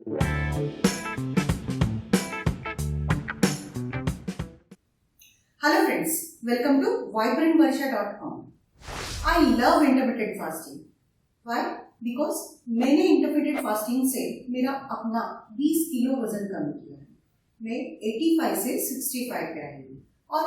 Hello friends, welcome to vibrantvarsha.com. I love intermittent fasting. Why? Because मैंने intermittent fasting से मेरा अपना 20 kilo वजन कम किया है. मैं 85 से 65 पे आई हूँ और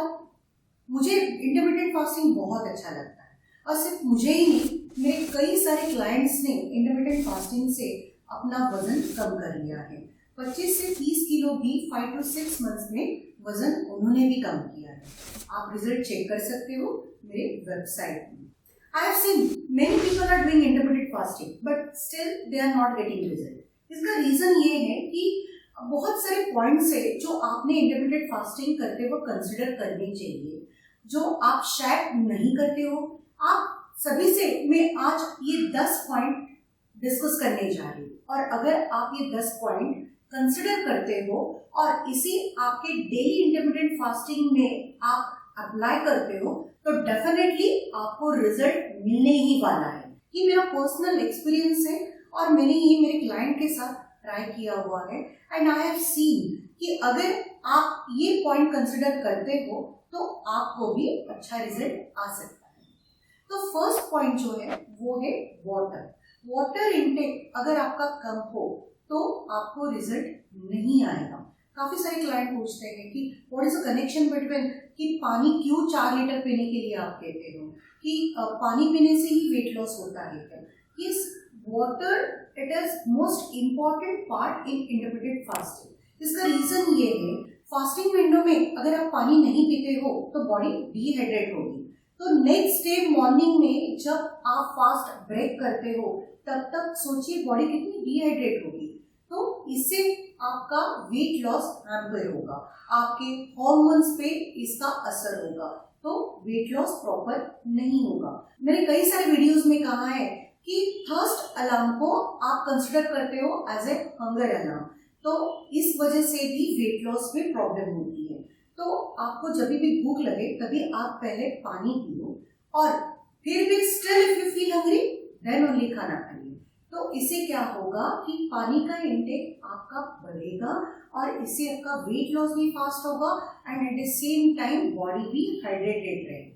मुझे intermittent fasting बहुत अच्छा लगता है. और सिर्फ मुझे ही नहीं, मेरे कई सारे क्लाइंट्स ने intermittent fasting से अपना वजन कम कर लिया है. 25 से 30 किलो भी 5 to 6 मंथ्स में वजन उन्होंने भी कम किया है. आप रिजल्ट चेक कर सकते हो मेरे वेबसाइट में. I have seen many people are doing intermittent fasting, but still they are not getting result. इसका रीजन ये है कि बहुत सारे पॉइंट्स है जो आपने इंटरमिटेंट फास्टिंग करते वक्त कंसिडर करने चाहिए, जो आप शायद नहीं करते हो. आप सभी से मैं आज ये 10 पॉइंट डिस्कस करने जा रही हूँ और अगर आप ये 10 पॉइंट कंसिडर करते हो और इसी आपके डेली इंटरमिटेंट फास्टिंग में आप अप्लाई करते हो तो डेफिनेटली आपको रिजल्ट मिलने ही वाला है. ये मेरा पर्सनल एक्सपीरियंस है और मैंने ये मेरे क्लाइंट के साथ ट्राई किया हुआ है एंड आई हैव सीन कि अगर आप ये पॉइंट कंसिडर करते हो तो आपको भी अच्छा रिजल्ट आ सकता है. तो फर्स्ट पॉइंट जो है वो है वाटर इनटेक अगर आपका कम हो तो आपको रिजल्ट नहीं आएगा. काफी सारे क्लाइंट पूछते हैं कि what is the connection between कि पानी क्यों 4 लीटर पीने के लिए आप कहते हो कि पानी पीने से ही वेट लॉस होता है क्या? Yes, water it is most important part in intermittent fasting. इसका रीजन ये है, फास्टिंग विंडो में अगर आप पानी नहीं पीते हो तो बॉडी डिहाइड्रेट होगी. तो नेक्स्ट डे मॉर्निंग में जब आप फास्ट ब्रेक करते हो तब तक सोचिए बॉडी कितनी डिहाइड्रेट होगी. तो इससे आपका वेट लॉस हैम्पर होगा, आपके हॉर्मोन्स पे इसका असर होगा, तो वेट लॉस प्रॉपर नहीं होगा. मैंने कई सारे वीडियोस में कहा है कि थर्स्ट अलार्म को आप कंसिडर करते हो एज ए हंगर अलार्म, तो इस वजह से भी वेट लॉस में प्रॉब्लम होती है. तो आपको जब भी भूख लगे तभी आप पहले पानी पियो और फिर भी still if you feel hungry then only खाना खाइए. तो इससे क्या होगा कि पानी का इंटेक आपका बढ़ेगा और इससे आपका वेट लॉस भी फास्ट होगा and at the same time body भी हाइड्रेटेड रहेगी.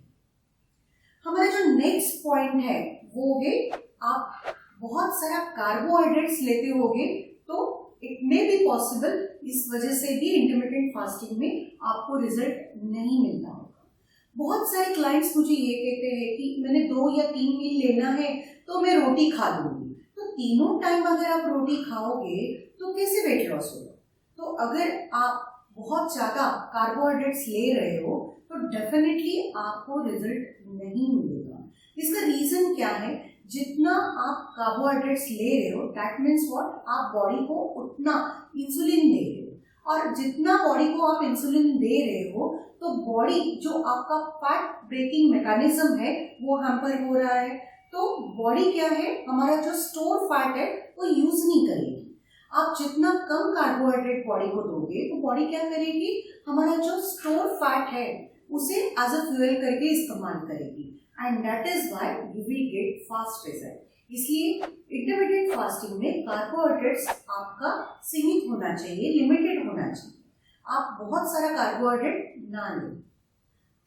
हमारा जो नेक्स्ट पॉइंट है वो है आप बहुत सारा कार्बोहाइड्रेट्स लेते होगे तो इट मे बी पॉसिबल इस वजह से भी इंटरमिटेंट फास्टिंग में आपको रिजल्ट नहीं मिलता होगा. बहुत सारे क्लाइंट्स मुझे ये कहते हैं कि मैंने 2 या 3 मील लेना है तो मैं रोटी खा लूंगी. तो तीनों टाइम अगर आप रोटी खाओगे तो कैसे वेट लॉस होगा? तो अगर आप बहुत ज्यादा कार्बोहाइड्रेट्स ले रहे हो तो डेफिनेटली आपको रिजल्ट नहीं मिलेगा. इसका रीजन क्या है? जितना आप कार्बोहाइड्रेट्स ले रहे हो दैट मीन्स व्हाट, आप बॉडी को उतना इंसुलिन दे रहे हो और जितना बॉडी को आप इंसुलिन दे रहे हो तो बॉडी जो आपका फैट ब्रेकिंग मैकेनिज्म है वो हैम्पर हो रहा है. तो बॉडी क्या है, हमारा जो स्टोर फैट है वो यूज नहीं करेगी. आप जितना कम कार्बोहाइड्रेट बॉडी को दोगे तो बॉडी क्या करेगी, हमारा जो स्टोर फैट है उसे एज अ फ्यूल करके इस्तेमाल करेगी and that is why you will get fast result. इसलिए इंटरमिटेंट फास्टिंग में कार्बोहाइड्रेट्स आपका सीमित होना चाहिए, लिमिटेड होना चाहिए. आप बहुत सारा कार्बोहाइड्रेट ना लें.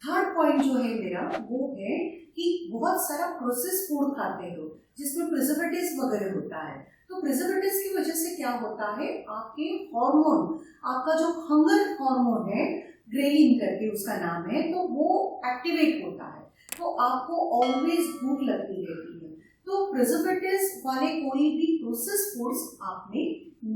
थर्ड पॉइंट जो है मेरा वो है कि बहुत सारा प्रोसेस फूड खाते हो जिसमें प्रिजर्वेटिव्स वगैरह होता है. तो प्रिजर्वेटिव्स की वजह से क्या होता है, आपके हार्मोन, आपका जो हंगर हार्मोन है ग्रेलिन करके उसका नाम है, तो वो एक्टिवेट होता है तो आपको ऑलवेज भूख लगती रहती है. तो प्रिजर्वेटिव्स वाले कोई भी प्रोसेस फूड्स आपने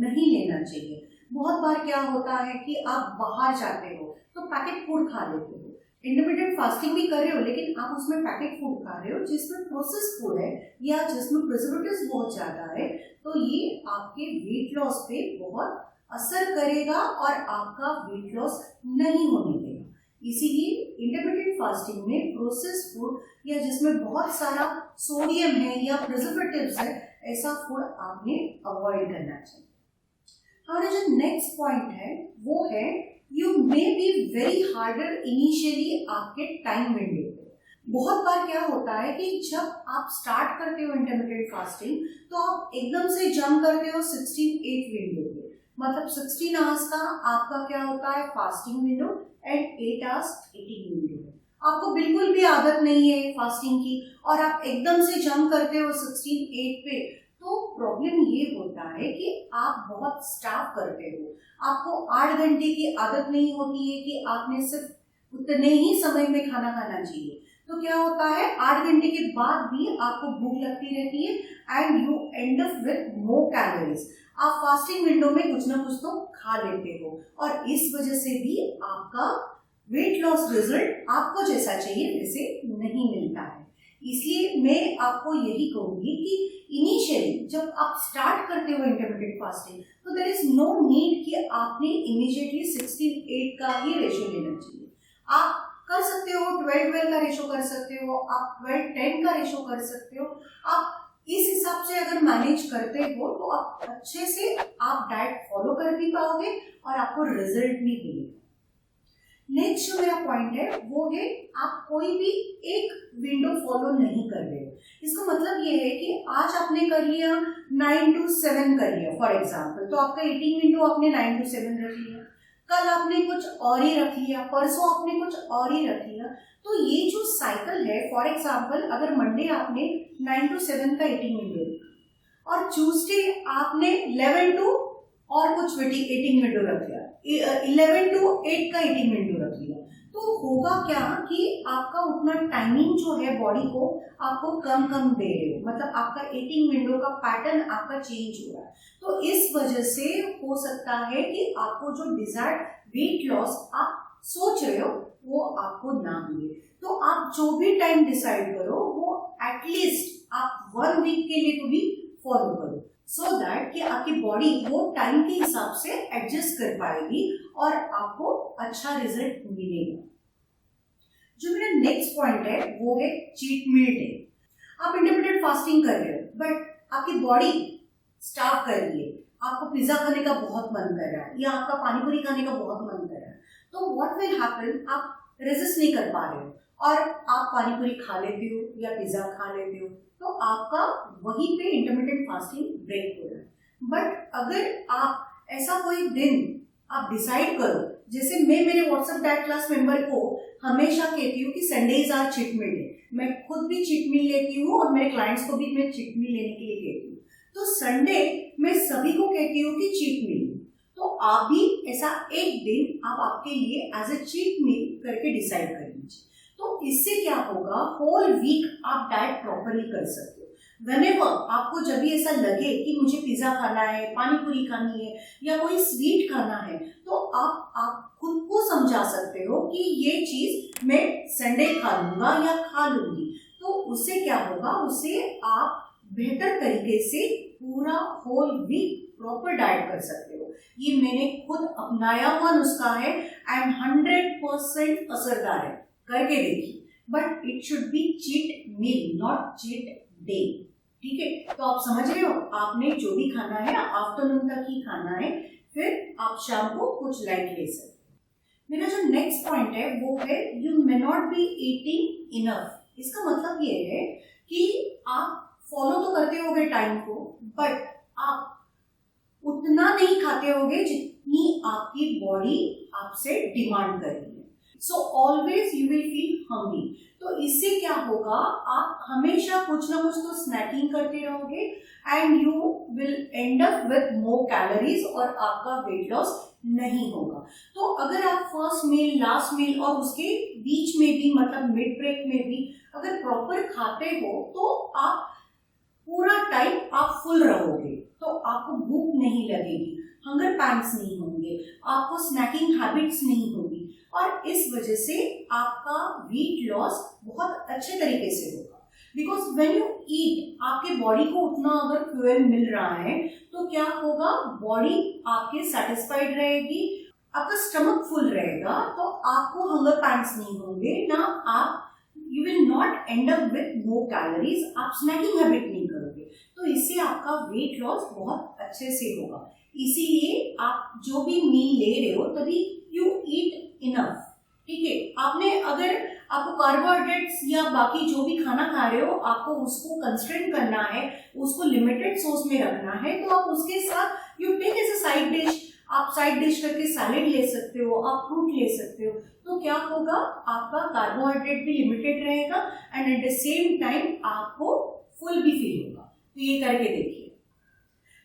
नहीं लेना चाहिए. बहुत बार क्या होता है कि आप बाहर जाते हो तो पैकेट फूड खा लेते हो. इंटरमिटेंट फास्टिंग भी कर रहे हो लेकिन आप उसमें पैकेट फूड खा रहे हो जिसमें प्रोसेस फूड है या जिसमें प्रिजर्वेटिव्स बहुत ज्यादा है, तो ये आपके वेट लॉस पे बहुत असर करेगा और आपका वेट लॉस नहीं होने देगा. इसीलिए इंटरमिटेंट फास्टिंग में प्रोसेस फूड या जिसमें बहुत सारा सोडियम है या प्रिजर्वेटिव्स है ऐसा फूड आपने अवॉइड करना चाहिए. हमारा जो नेक्स्ट पॉइंट है वो है you may be very harder initially आपके टाइम विंडो पे. बहुत बार क्या होता है कि जब आप स्टार्ट करते हो इंटरमिटेंट फास्टिंग तो आप एकदम से जंप करते हो 16-8 विंडो पे. मतलब 16 आवर्स का आपका क्या होता है fasting window and 8 hours eating window है। आपको बिल्कुल भी आदत नहीं है फास्टिंग की और आप एकदम से जंप करते हो 16-8 पे, तो प्रॉब्लम ये होता है कि आप बहुत स्टार्व करते हो। आपको 8 घंटे की आदत नहीं होती है कि आपने सिर्फ उतने ही समय में खाना खाना चाहिए। तो क्या होता है 8 घंटे के बाद भी आपको भूख लगती रहती है and you and up with more calories. आप फास्टिंग विंडो में कुछ ना कुछ तो खा लेते हो और इस वजह से भी आपका वेट लॉस रिजल्ट आपको जैसा चाहिए वैसे नहीं मिलता है। इसलिए मैं आपको यही कहूंगी कि इनिशियली जब आप स्टार्ट करते हो इंटरमिटेंट फास्टिंग तो देयर इज नो नीड कि आपने इमीडिएटली 16:8 का ही रेशियो लेना चाहिए। आप कर सकते हो 12-12 का रेशो कर सकते हो, आप 12-10 का रेशो कर सकते हो। आप इस हिसाब से अगर मैनेज करते हो तो आप अच्छे से आप डाइट फॉलो कर भी पाओगे और आपको रिजल्ट भी मिलेगा। नेक्स्ट जो मेरा पॉइंट है वो है आप कोई भी एक विंडो फॉलो नहीं कर रहे हो। इसका मतलब ये है कि आज आपने कर लिया 9 to 7 कर लिया फॉर एग्जाम्पल, तो आपका ईटिंग विंडो आपने 9 to 7 रख लिया, कल आपने कुछ और ही रख लिया, परसों आपने कुछ और ही रख लिया। तो ये जो साइकिल है, फॉर एग्जाम्पल अगर मंडे आपने 9 to 7 का ईटिंग विंडो रखा और ट्यूसडे आपने 11 to और कुछ ईटिंग विंडो रख लिया, 11 to 8 का ईटिंग विंडो रख लिया, तो होगा क्या कि आपका उतना टाइमिंग जो है बॉडी को आपको कम दे रहे हो, मतलब आपका ईटिंग विंडो का पैटर्न आपका चेंज हो रहा है। तो इस वजह से हो सकता है कि आपको जो डिजायर्ड वेट लॉस आप सोच रहे हो वो आपको ना मिले। तो आप जो भी टाइम डिसाइड करो वो एटलीस्ट आप 1 वीक के लिए तो भी फॉलो करो, सो दैट कि आपकी बॉडी वो टाइम के हिसाब से एडजस्ट कर पाएगी और आपको अच्छा रिजल्ट मिलेगा। जो मेरा नेक्स्ट पॉइंट है वो है चीट मील डे। आप इंटरमिटेंट फास्टिंग कर रहे हो बट आपकी बॉडी स्टार्व कर रही है, आपको पिज्जा खाने का बहुत मन कर रहा है या आपका पानी पूरी खाने का बहुत मन कर रहा है, तो व्हाट विल हैपन, आप रेजिस्ट नहीं कर पा रहे हो और आप पानी पूरी खा लेते हो या पिज्जा खा लेते हो, तो आपका वहीं पे इंटरमिटेंट फास्टिंग ब्रेक हो रहा है। बट अगर आप ऐसा कोई दिन आप डिसाइड करो, जैसे मैं मेरे व्हाट्सएप डाइट क्लास मेंबर को हमेशा कहती हूँ कि Sundays are cheat meal day, मैं खुद भी चीट मील लेती हूँ और मेरे क्लाइंट्स को भी मैं चीट मील लेने के लिए कहती हूँ। तो संडे मैं सभी को कहती हूँ कि चीट मील, तो आप भी ऐसा एक दिन आप आपके लिए एज ए चीट मील करके डिसाइड कर लीजिए। तो इससे क्या होगा, होल वीक आप डाइट प्रॉपरली कर सकते हो। व्हेनेवर आपको जब भी ऐसा लगे कि मुझे पिज्जा खाना है, पानी पूरी खानी है या कोई स्वीट खाना है, तो आप खुद को समझा सकते हो कि ये चीज मैं संडे खा लूंगा या खा लूंगी। तो उससे क्या होगा, उससे आप बेहतर तरीके से पूरा होल वीक प्रॉपर डाइट कर सकते हो। ये मैंने खुद अपनाया हुआ नुस्खा है एंड 100% असरदार है, करके देखिए। But it should be cheat meal not cheat day, ठीक है। तो आप समझ रहे हो, आपने जो भी खाना है आफ्टरनून तक ही खाना है, फिर आप शाम को कुछ लाइट ले सकते हो। मेरा जो नेक्स्ट पॉइंट है वो है you may not be eating enough. इसका मतलब ये है कि आप फॉलो तो करते होगे टाइम को, बट आप उतना नहीं खाते होगे जितनी आपकी बॉडी आपसे डिमांड कर रही है। So always you will feel hungry. तो इससे क्या होगा, आप हमेशा कुछ ना कुछ तो स्नैकिंग करते रहोगे and you will and up with more calories और आपका वेट लॉस नहीं होगा। तो अगर आप फर्स्ट मील, लास्ट मील और उसके बीच में भी, मतलब मिड ब्रेक में भी अगर प्रॉपर खाते हो तो आप पूरा टाइम आप फुल रहोगे, तो आपको भूख नहीं लगेगी, हंगर पैंट्स नहीं होंगे, आपको स्नैकिंग हैबिट्स नहीं होगी और इस वजह से आपका वेट लॉस बहुत अच्छे तरीके से होगा। बिकॉज व्हेन यू ईट, आपके बॉडी को उतना अगर फ्यूल मिल रहा है तो क्या होगा, बॉडी आपके सेटिस्फाइड रहेगी, आपका स्टमक फुल रहेगा, तो आपको हंगर पैंट्स नहीं होंगे, ना आप you will not and up with more calories, आप स्नैकिंग हैबिट नहीं करोगे। तो इससे आपका वेट लॉस बहुत अच्छे से होगा। इसीलिए आप जो भी मील ले रहे हो तभी यू ईट इनफ, ठीक है। आपने अगर आपको कार्बोहाइड्रेट्स या बाकी जो भी खाना खा रहे हो आपको उसको कंस्ट्रेन करना है, उसको लिमिटेड सोर्स में रखना है, तो आप उसके साथ you take as a side dish आप साइड डिश करके सैलेड ले सकते हो, आप फ्रूट ले सकते हो। तो क्या होगा, आपका कार्बोहाइड्रेट भी लिमिटेड रहेगा and at the same time आपको फुल भी फील होगा। तो ये करके देखिए।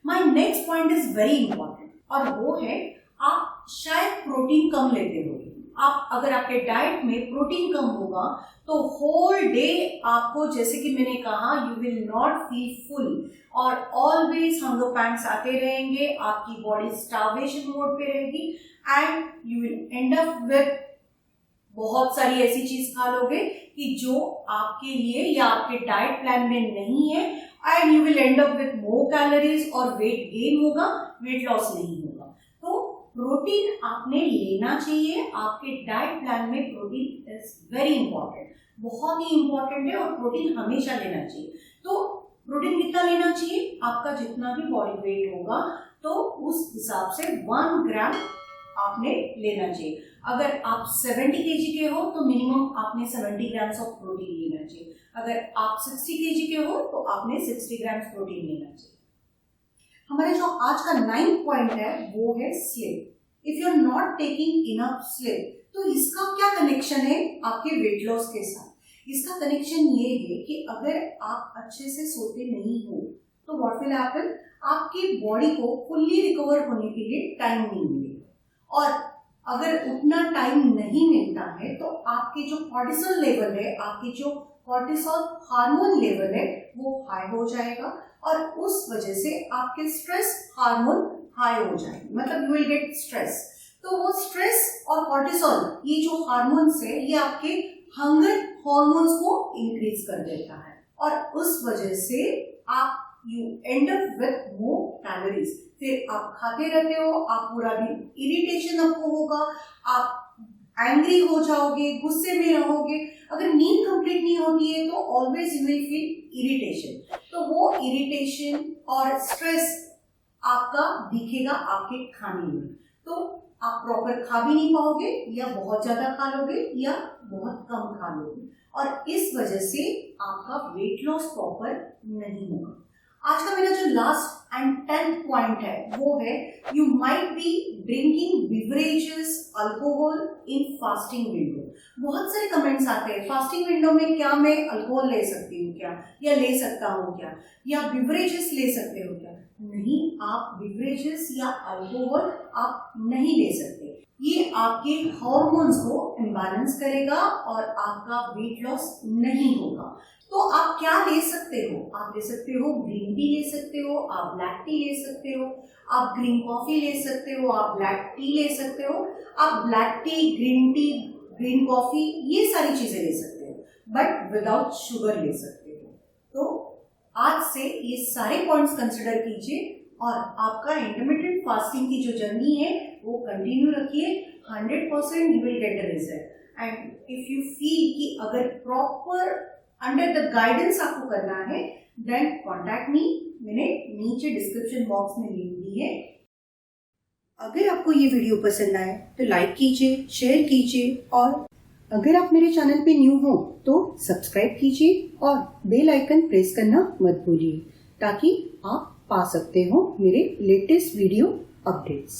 My next point is very important और वो है आप शायद प्रोटीन कम लेते हो। आप अगर आपके डाइट में प्रोटीन कम होगा तो होल डे आपको, जैसे कि मैंने कहा, you will not feel full और ऑलवेज हंगर पैंट्स आते रहेंगे, आपकी बॉडी स्टार्वेशन मोड पे रहेगी and you will and up with बहुत सारी ऐसी चीज खा लोगे कि जो आपके लिए या आपके डाइट प्लान में नहीं है and you will and up with more calories और वेट गेन होगा, वेट लॉस नहीं होगा। तो प्रोटीन आपने लेना चाहिए, आपके डाइट प्लान में प्रोटीन इज वेरी इंपॉर्टेंट, बहुत ही इंपॉर्टेंट है और प्रोटीन हमेशा लेना चाहिए। तो प्रोटीन कितना लेना चाहिए, आपका जितना भी बॉडी वेट होगा तो उस हिसाब से 1 ग्राम आपने लेना चाहिए। अगर आप 70 kg के हो तो मिनिमम आपने 70 ग्राम्स ऑफ प्रोटीन लेना चाहिए। अगर आप 60 kg के हो तो आपने 60 ग्राम्स प्रोटीन लेना चाहिए। हमारा जो आज का 9th पॉइंट है वो है sleep. If you are not taking enough sleep, तो इसका क्या कनेक्शन है आपके वेट लॉस के साथ? इसका कनेक्शन ये है कि अगर आप अच्छे से सोते नहीं हो तो व्हाट विल हैपन, आपकी बॉडी को फुल्ली रिकवर होने के लिए टाइम नहीं मिलेगा और अगर उतना टाइम नहीं मिलता है तो आपके जो कॉर्टिसोल लेवल है, आपकी जो कॉर्टिसोल हार्मोन लेवल है वो हाई हो जाएगा और उस वजह से आपके स्ट्रेस हार्मोन हाई हो जाएंगे, मतलब यू विल गेट स्ट्रेस। तो वो स्ट्रेस और कॉर्टिसोल, ये जो हार्मोन्स है, ये आपके हंगर हार्मोन्स को इंक्रीज कर देता है और उस वजह से आप you and up with more calories. फिर आप खाते रहते हो, आप पूरा दिन इरिटेशन आपको होगा, आप एंग्री हो जाओगे, गुस्से में रहोगे। अगर नींद कंप्लीट नहीं होती है तो always you will feel irritation. तो वो इरिटेशन और स्ट्रेस आपका दिखेगा आपके खाने में। तो आप प्रॉपर खा भी नहीं पाओगे या बहुत ज्यादा खा लोगे या बहुत कम खा लोगे और इस वजह से आपका वेट लॉस प्रॉपर नहीं होगा। आज का मेरा जो लास्ट एंड 10th पॉइंट है वो है you might be drinking beverages alcohol in fasting window. बहुत सारे कमेंट्स आते हैं, फास्टिंग विंडो में क्या मैं अल्कोहल ले सकती हूँ क्या, या ले सकता हूँ क्या, या बिवरेजेस ले सकते हो क्या? नहीं, आप बिवरेजेस या अल्कोहल आप नहीं ले सकते। ये आपके हार्मोन्स को इम्बैलेंस करेगा और आपका वेट लॉस नहीं होगा। तो आप क्या ले सकते हो? आप ले सकते हो ग्रीन टी ले सकते हो, आप ब्लैक टी ले सकते हो, आप ग्रीन कॉफी ले सकते हो, आप ब्लैक टी ले सकते हो, आप ब्लैक टी, ग्रीन कॉफी, ये सारी चीजें ले सकते हो, बट विदाउट शुगर ले सकते हो। तो आज से ये सारे पॉइंट्स कंसिडर कीजिए और आपका इंटरमिटेंट फास्टिंग की जो जर्नी है वो कंटिन्यू रखिए। 100% you will get the result. And if you feel कि अगर प्रॉपर अंडर द गाइडेंस आपको करना है देन कॉन्टैक्ट मी, मैंने नीचे डिस्क्रिप्शन बॉक्स में लिंक दी है। अगर आपको ये वीडियो पसंद आए तो लाइक कीजिए, शेयर कीजिए और अगर आप मेरे चैनल पे न्यू हो तो सब्सक्राइब कीजिए और बेल आइकन प्रेस करना मत भूलिए ताकि आप पा सकते हो मेरे लेटेस्ट वीडियो अपडेट्स।